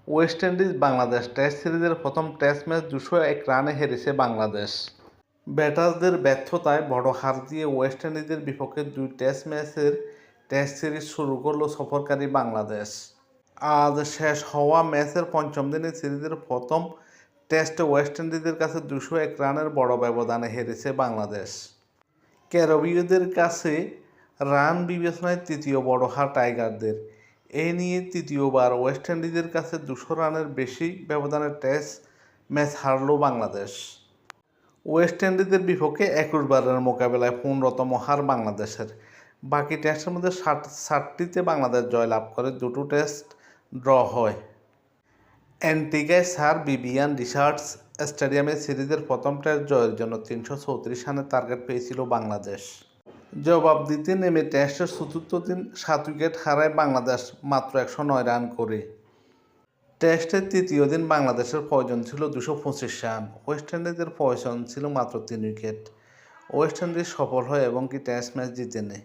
West Indies Bangladesh test সিরিজের প্রথম test match 201 রানে হেরেছে বাংলাদেশ। ব্যাটারদের ব্যর্থতায় বড় হার দিয়ে ওয়েস্ট ইন্ডিজের বিপক্ষে 2 টেস্ট ম্যাচের টেস্ট সিরিজ শুরু করল সফরকারী বাংলাদেশ। আজ শেষ হওয়া ম্যাচের পঞ্চম দিনে সিরিজের প্রথম টেস্টে ওয়েস্ট ইন্ডিজের কাছে 201 রানের বড় ব্যবধানে হেরেছে বাংলাদেশ। ক্যারিবীয়দের কাছে রান বিবেচনায় তৃতীয় বড় হার টাইগারদের। এই নিয়ে তৃতীয়বার ওয়েস্ট ইন্ডিজের কাছে 200 রানের বেশি ব্যবধানে টেস্ট ম্যাচ হারল বাংলাদেশ। ওয়েস্ট ইন্ডিজের বিপক্ষে 21 বারের মোকাবেলায় 15তম হার বাংলাদেশের। বাকি টেস্টের মধ্যে 60টিতে বাংলাদেশ জয়লাভ করে, 2টো টেস্ট ড্র হয়। অ্যান্টিগায় স্যার ভিভিয়ান রিচার্ডস স্টেডিয়ামে সিরিজের প্রথম টেস্ট জয়ের জন্য 334 রানের টার্গেট পেয়েছিল বাংলাদেশ। জবাব দিতে নেমে টেস্টের চতুর্থ দিন 7 উইকেট হারায় বাংলাদেশ মাত্র 109 রান করে। টেস্টের তৃতীয় দিন বাংলাদেশের প্রয়োজন ছিল 225 রান, ওয়েস্ট ইন্ডিজের প্রয়োজন ছিল মাত্র 3 উইকেট। ওয়েস্ট ইন্ডিজ সফল হয় এবং টেস্ট ম্যাচ জিতে নেয়।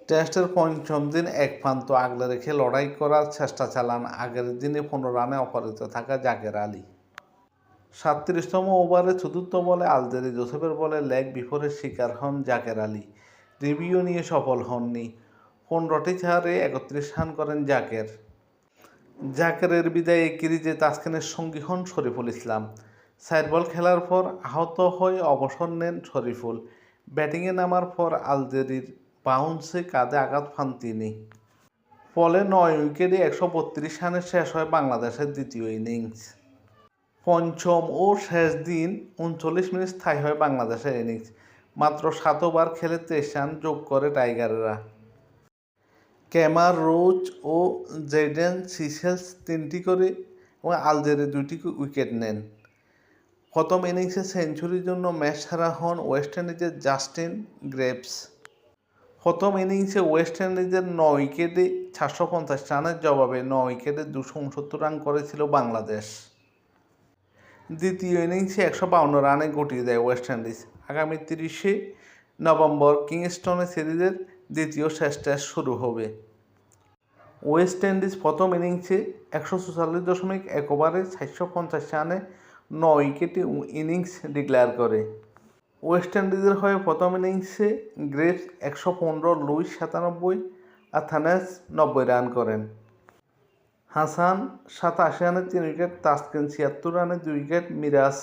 টেস্টের পঞ্চম দিন এক প্রান্ত আগলে রেখে লড়াই করার চেষ্টা চালান আগের দিনে 15 রানে অপরাজিত থাকা জাকের আলী। 37তম ওভারে চতুর্থ বলে আলজেরি জোসেফের বলে লেগ বিফোরের শিকার হন জাকের আলী। রিভিউ নিয়ে সফল হননি। 15টি চারে 31 রান করেন জাকেরের বিদায়ে ক্রিজে তাসকিনের সঙ্গী হন শরীফুল ইসলাম। 4 বল খেলার পর আহত হয়ে অবসর নেন শরীফুল। ব্যাটিংয়ে নামার পর আলজেরির বাউন্সে কাঁধে আঘাত পান তিনি। ফলে 9 উইকেটে 132 রানে শেষ হয় বাংলাদেশের দ্বিতীয় ইনিংস। পঞ্চম ও শেষ দিন 39 মিনিট স্থায়ী হয় বাংলাদেশের ইনিংস। মাত্র 7 ওভার খেলে 23 রান যোগ করে টাইগাররা। ক্যামার রোচ ও জেডেন সিসেলস 3টি করে এবং আলজেরি 2টি উইকেট নেন। প্রথম ইনিংসে সেঞ্চুরির জন্য ম্যাচ সেরা হন ওয়েস্ট ইন্ডিজের জাস্টিন গ্রেভস। প্রথম ইনিংসে ওয়েস্ট ইন্ডিজের 9 উইকেটে 450 রানের জবাবে 9 উইকেটে 269 রান করেছিল বাংলাদেশ। দ্বিতীয় ইনিংসে 152 রানে গুটিয়ে দেয় ওয়েস্ট ইন্ডিজ। আগামী 30শে নভেম্বর কিংস্টনে সিরিজের দ্বিতীয় শেষ টেস্ট শুরু হবে। ওয়েস্ট ইন্ডিজ প্রথম ইনিংসে 144.1 ওভারে 450 রানে 9 উইকেটে ইনিংস ডিক্লেয়ার করে। ওয়েস্ট ইন্ডিজের হয়ে প্রথম ইনিংসে গ্রেভস 115, লুইস 97 আর থানেস 90 রান করেন। হাসান 87 রানে 3 উইকেট, তাসকিন 76 রানে 2 উইকেট, মিরাজ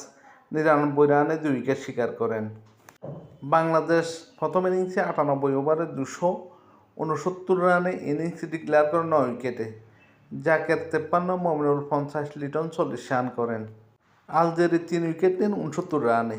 99 রানে 2 উইকেট শিকার করেন। বাংলাদেশ প্রথম ইনিংসে 98 ওভারে 269 রানে ইনিংস ডিক্লেয়ার করে 9 উইকেটে। জাকের 53, মমিনুল 50, লিটন 40 রান করেন। আলজেরি 3 উইকেট নেন 69 রানে।